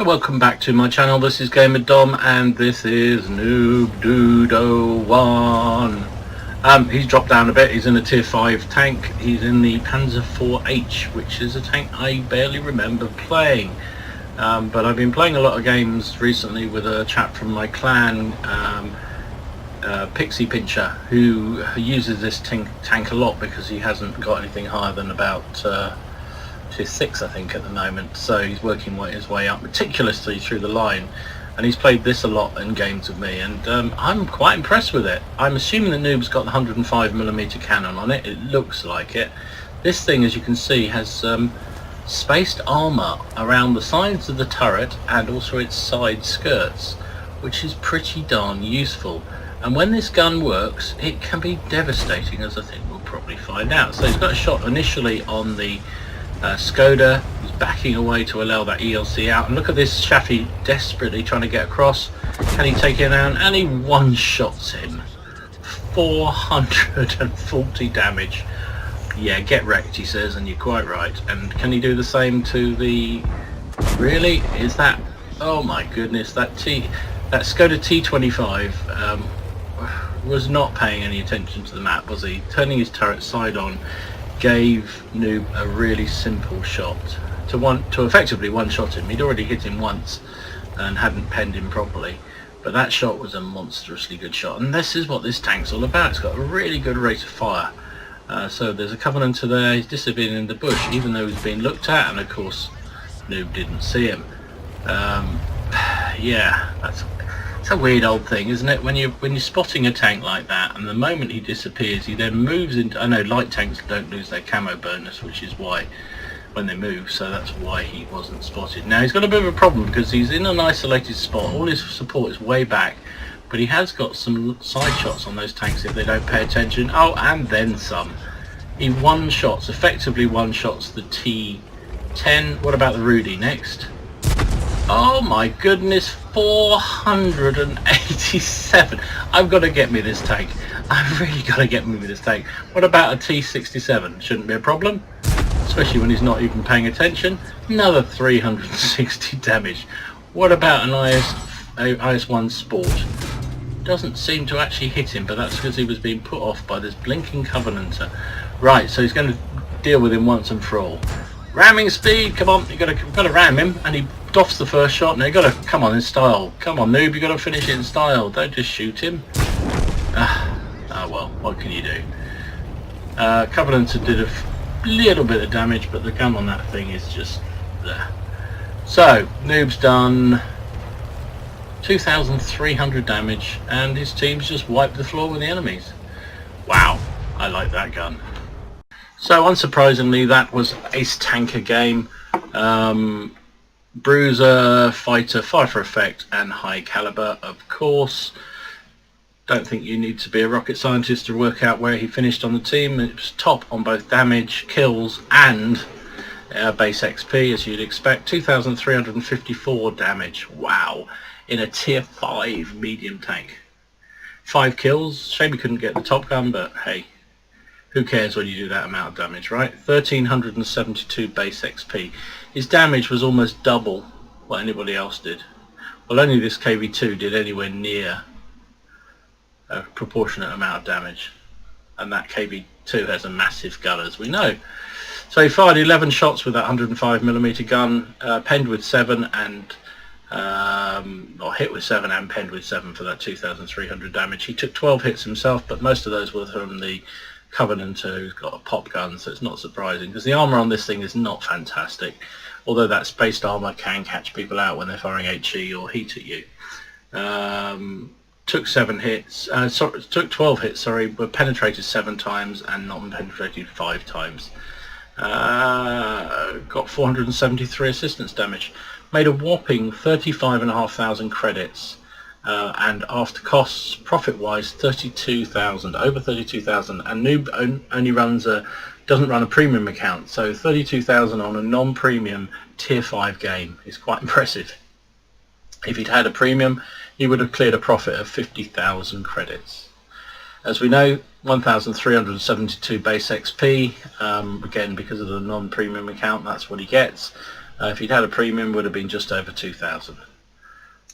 So welcome back to my channel. This is Gamer Dom and this is NoobeDude01. He's dropped down a bit. He's in a tier 5 tank. He's in the Panzer PzIVH, which is a tank I barely remember playing. But I've been playing a lot of games recently with a chap from my clan, PzIVH, who uses this tank a lot because he hasn't got anything higher than about tier 6 I think at the moment, so he's working his way up meticulously through the line, and he's played this a lot in games with me, and I'm quite impressed with it. I'm assuming the Noobe's got the 105mm cannon on it. It looks like it. This thing, as you can see, has spaced armour around the sides of the turret and also its side skirts, which is pretty darn useful. And when this gun works, it can be devastating, as I think we'll probably find out. So he's got a shot initially on the Skoda. He's backing away to allow that ELC out, and look at this Shafi desperately trying to get across. Can he take it down? And he one-shots him. 440 damage. Yeah, get wrecked, he says, and you're quite right. And can he do the same to the... Really? Is that... Oh my goodness, that Skoda T25 was not paying any attention to the map, was he? Turning his turret side on gave Noob a really simple shot to effectively one-shot him. He'd already hit him once and hadn't penned him properly, but that shot was a monstrously good shot, and this is what this tank's all about. It's got a really good rate of fire. So there's a Covenanter there. He's disappeared in the bush even though he's being looked at, and of course Noob didn't see him. Yeah, it's a weird old thing, isn't it? When you're spotting a tank like that, and the moment he disappears, he then moves into... I know light tanks don't lose their camo bonus, which is why when they move, so that's why he wasn't spotted. Now he's got a bit of a problem because he's in an isolated spot. All his support is way back, but he has got some side shots on those tanks if they don't pay attention. Oh, and then some. He effectively one-shots the T10. What about the Rudy next? Oh my goodness, 487. I've got to get me this tank. I've really got to get me this tank. What about a T67? Shouldn't be a problem, especially when he's not even paying attention. Another 360 damage. What about an IS-1 Sport? Doesn't seem to actually hit him, but that's because he was being put off by this blinking Covenanter. Right, so he's going to deal with him once and for all. Ramming speed, come on, you've got to ram him, and he doffs the first shot. Now you've got to come on in style. Come on, Noob, you've got to finish it in style. Don't just shoot him. Well, what can you do? Covenanter did a little bit of damage, but the gun on that thing is just there. So, Noob's done 2,300 damage, and his team's just wiped the floor with the enemies. Wow, I like that gun. So unsurprisingly, that was Ace Tanker game. Bruiser, fighter, fire for effect, and high caliber, of course. Don't think you need to be a rocket scientist to work out where he finished on the team. It was top on both damage, kills, and base XP, as you'd expect. 2,354 damage. Wow. In a tier 5 medium tank. 5 kills. Shame he couldn't get the top gun, but hey. Who cares when you do that amount of damage, right? 1,372 base XP. His damage was almost double what anybody else did. Well, only this KV2 did anywhere near a proportionate amount of damage. And that KV2 has a massive gun, as we know. So he fired 11 shots with that 105mm gun, penned with 7 and... or hit with 7 and penned with 7 for that 2,300 damage. He took 12 hits himself, but most of those were from the Covenanter, who's got a pop gun, so it's not surprising because the armour on this thing is not fantastic, although that spaced armour can catch people out when they're firing HE or heat at you. Took 7 hits, took 12 hits, sorry, but penetrated 7 times and non-penetrated 5 times. Got 473 assistance damage. Made a whopping 35,500 credits. And after costs, profit-wise, 32,000, over 32,000, and Noob only doesn't run a premium account, so 32,000 on a non-premium tier 5 game is quite impressive. If he'd had a premium, he would have cleared a profit of 50,000 credits. As we know, 1,372 base XP, again because of the non-premium account, that's what he gets. If he'd had a premium, would have been just over 2,000.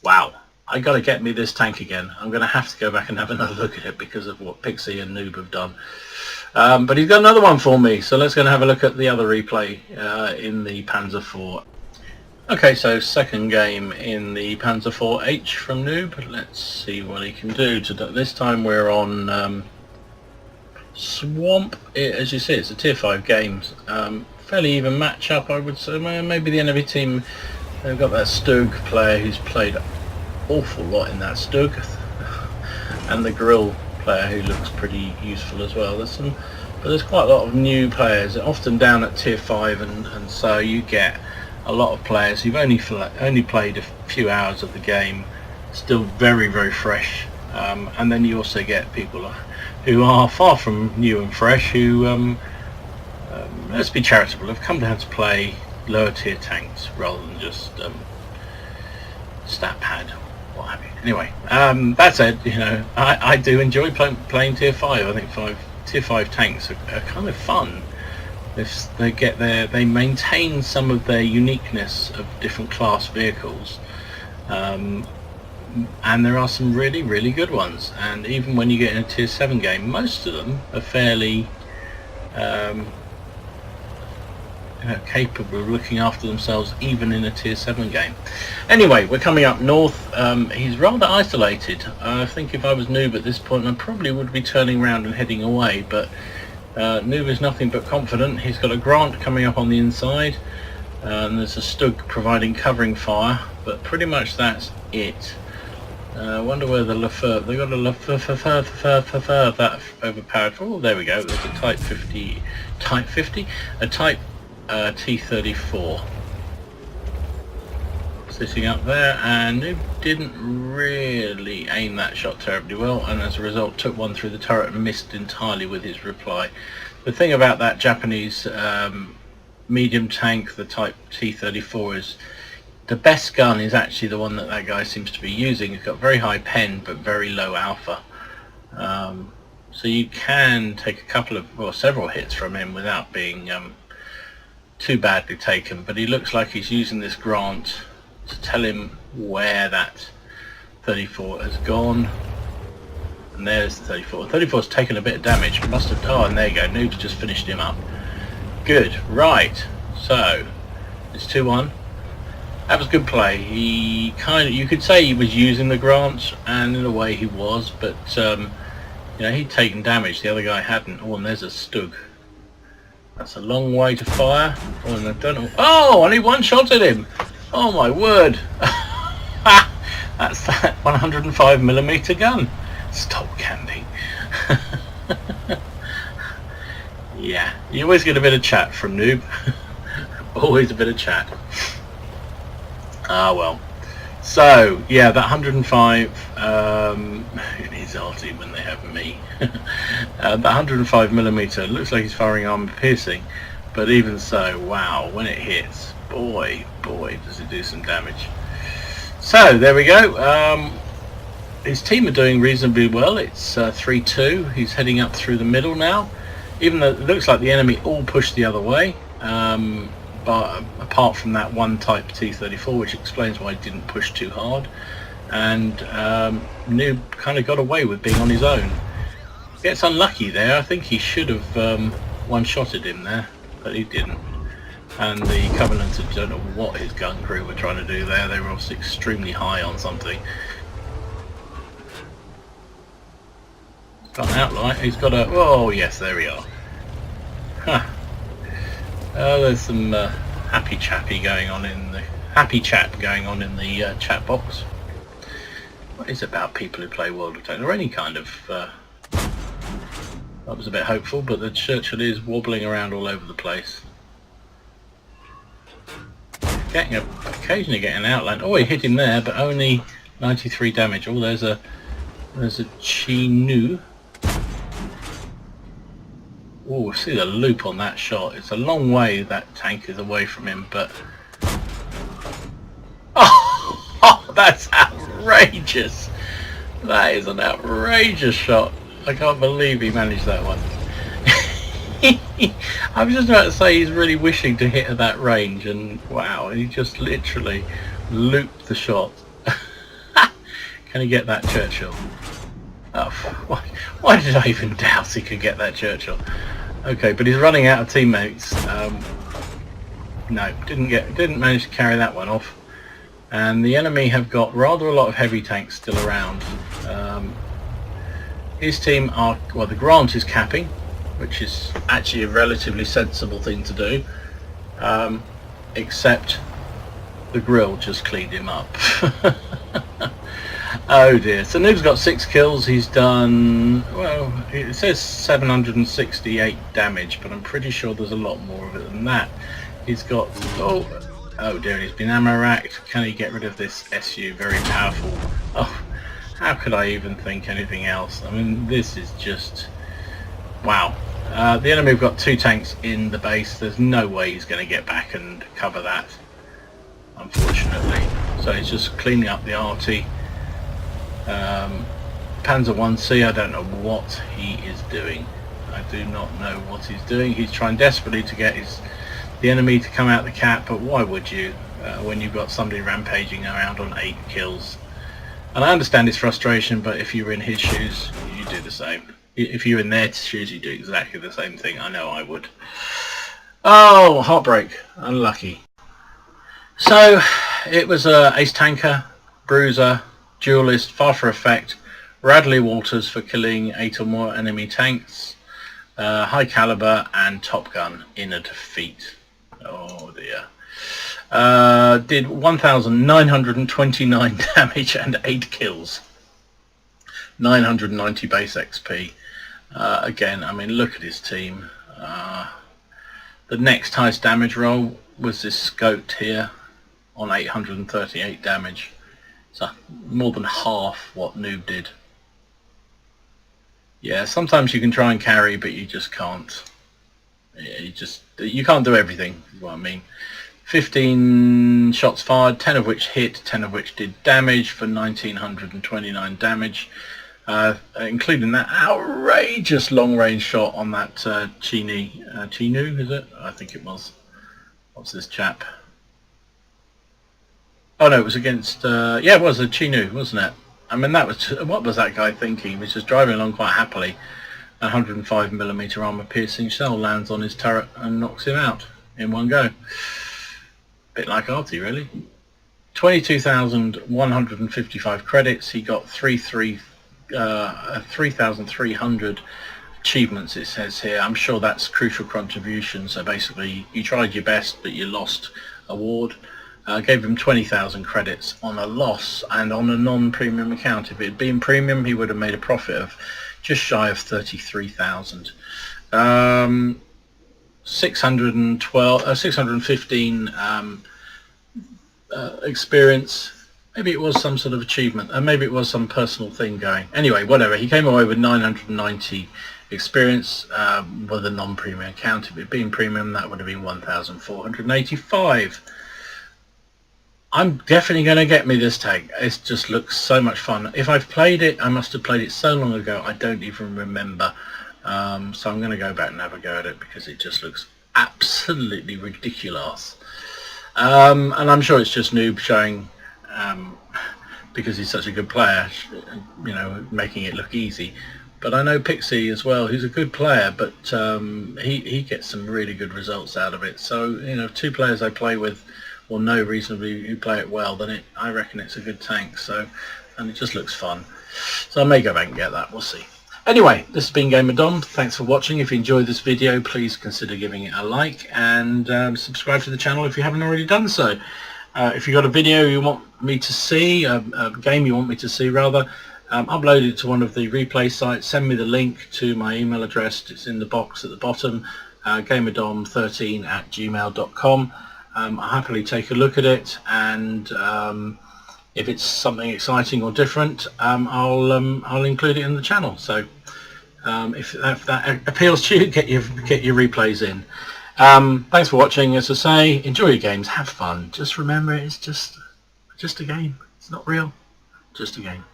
Wow. I got to get me this tank again. I'm going to have to go back and have another look at it because of what Pixie and Noob have done. But he's got another one for me, so let's go and have a look at the other replay in the Panzer IV. Okay, so second game in the Panzer IVH from Noob. Let's see what he can do. This time we're on Swamp. As you see, it's a tier 5 game. Fairly even match-up, I would say. Maybe the enemy team, they've got that Stug player who's played awful lot in that Stug, and the Grill player who looks pretty useful as well. But there's quite a lot of new players, often down at tier 5, and so you get a lot of players who've only played a few hours of the game, still very, very fresh, and then you also get people who are far from new and fresh, who let's be charitable, have come down to play lower tier tanks rather than just stat pad, what have you. Anyway, that said, you know, I do enjoy playing tier 5. I think tier 5 tanks are kind of fun. If they maintain some of their uniqueness of different class vehicles, and there are some really, really good ones. And even when you get in a tier 7 game, most of them are fairly capable of looking after themselves even in a tier 7 game. Anyway, we're coming up north. He's rather isolated. I think if I was Noob at this point, I probably would be turning around and heading away, but Noob is nothing but confident. He's got a Grant coming up on the inside, and there's a Stug providing covering fire, but pretty much that's it. I wonder where the Lefebvre, they got a Lefebvre that overpowered. Oh, there we go. There's a Type 50, a Type T-34 sitting up there, and Noob didn't really aim that shot terribly well, and as a result took one through the turret and missed entirely with his reply. The thing about that Japanese medium tank, the Type T-34, is the best gun is actually the one that guy seems to be using. It's got very high pen but very low alpha, so you can take several hits from him without being too badly taken. But he looks like he's using this Grant to tell him where that 34 has gone, and there's the 34. 34's taken a bit of damage, must have. Oh, and there you go, Noob's just finished him up. Good. Right, so it's 2-1. That was good play. He you could say he was using the Grant, and in a way he was, but you know, he'd taken damage, the other guy hadn't. Oh, and there's a Stug. That's a long way to fire. Oh, and I don't know. Oh, only one shot at him. Oh my word. That's that 105mm gun. Stop camping. Yeah, you always get a bit of chat from Noob. Always a bit of chat. Ah well. So yeah, that 105. It is arty when they have me. That 105mm looks like he's firing armor piercing, but even so, wow, when it hits, boy does it do some damage. So there we go. His team are doing reasonably well. It's 3-2. He's heading up through the middle now, even though it looks like the enemy all pushed the other way, but apart from that one Type T-34, which explains why he didn't push too hard. And Noob kind of got away with being on his own. Gets unlucky there. I think he should have one-shotted him there, but he didn't. And the Covenanters, don't know what his gun crew were trying to do there. They were obviously extremely high on something. He's got an outline. He's got a... Oh yes, there we are. Huh. There's some happy chat going on in the chat box. What is it about people who play World of Tanks, or any kind of... that was a bit hopeful, but the Churchill is wobbling around all over the place. Occasionally getting an outland. Oh, he hit him there, but only 93 damage. Oh, there's a Chinook. Oh, see the loop on that shot. It's a long way that tank is away from him, but... Oh, that's outrageous. That is an outrageous shot. I can't believe he managed that one. I was just about to say he's really wishing to hit at that range, and wow, he just literally looped the shot. Can he get that Churchill? Oh, why did I even doubt he could get that Churchill? Okay, but he's running out of teammates. No, didn't manage to carry that one off. And the enemy have got rather a lot of heavy tanks still around. His team are, well, the Grant is capping, which is actually a relatively sensible thing to do, except the Grill just cleaned him up. Oh dear. So Noobe's got 6 kills. He's done, well, it says 768 damage, but I'm pretty sure there's a lot more of it than that. He's got, oh dear, he's been ammo racked. Can he get rid of this SU? Very powerful. Oh, how could I even think anything else? I mean, this is just, wow. The enemy have got 2 tanks in the base. There's no way he's going to get back and cover that, unfortunately. So he's just cleaning up the RT. Panzer 1C, I don't know what he is doing. I do not know what he's doing. He's trying desperately to get the enemy to come out the cap, but why would you when you've got somebody rampaging around on 8 kills? And I understand his frustration, but if you were in his shoes, you do the same. If you're in their shoes, you do exactly the same thing. I know I would. Oh, heartbreak. Unlucky. So, it was Ace Tanker, Bruiser, Duelist, Fire for Effect, Radley Walters for killing 8 or more enemy tanks, High Caliber, and Top Gun in a defeat. Oh dear. Did 1,929 damage and 8 kills. 990 base XP. Again, I mean, look at his team. The next highest damage roll was this Scoped here on 838 damage. So more than half what Noob did. Yeah, sometimes you can try and carry, but you just can't. You can't do everything, is what I mean. 15 shots fired, 10 of which hit, 10 of which did damage for 1,929 damage, including that outrageous long-range shot on that Chinu, is it? I think it was. What's this chap? Oh no, it was against, yeah, it was a Chinu, wasn't it? I mean, that was, what was that guy thinking? He was just driving along quite happily. 105mm armor piercing shell lands on his turret and knocks him out in one go. Bit like Artie, really. 22,155 credits. He got 3,300 achievements, it says here. I'm sure that's crucial contribution. So basically, you tried your best, but you lost award. Gave him 20,000 credits on a loss and on a non-premium account. If it had been premium, he would have made a profit of just shy of 33,000. 615 experience. Maybe it was some sort of achievement, and maybe it was some personal thing going. Anyway, whatever. He came away with 990 experience with a non-premium account. If it had been premium, that would have been 1,485. I'm definitely going to get me this tank. It just looks so much fun. If I've played it, I must have played it so long ago, I don't even remember. So I'm going to go back and have a go at it because it just looks absolutely ridiculous. And I'm sure it's just Noob showing, because he's such a good player, you know, making it look easy. But I know Pixie as well, who's a good player, but he gets some really good results out of it. So, you know, 2 players I play with or know reasonably who play it well, then I reckon it's a good tank. So, and it just looks fun. So I may go back and get that. We'll see. Anyway, this has been Gamer Dom. Thanks for watching. If you enjoyed this video, please consider giving it a like and subscribe to the channel if you haven't already done so. If you've got a video you want me to see, a game you want me to see rather, upload it to one of the replay sites. Send me the link to my email address. It's in the box at the bottom, gamerdom13@gmail.com. I'll happily take a look at it, and if it's something exciting or different, I'll include it in the channel. So if that appeals to you, get your replays in. Thanks for watching. As I say, enjoy your games, have fun. Just remember, it's just a game. It's not real, just a game.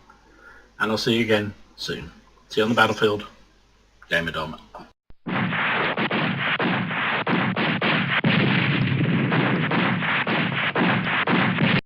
And I'll see you again soon. See you on the battlefield. Gamer Dom.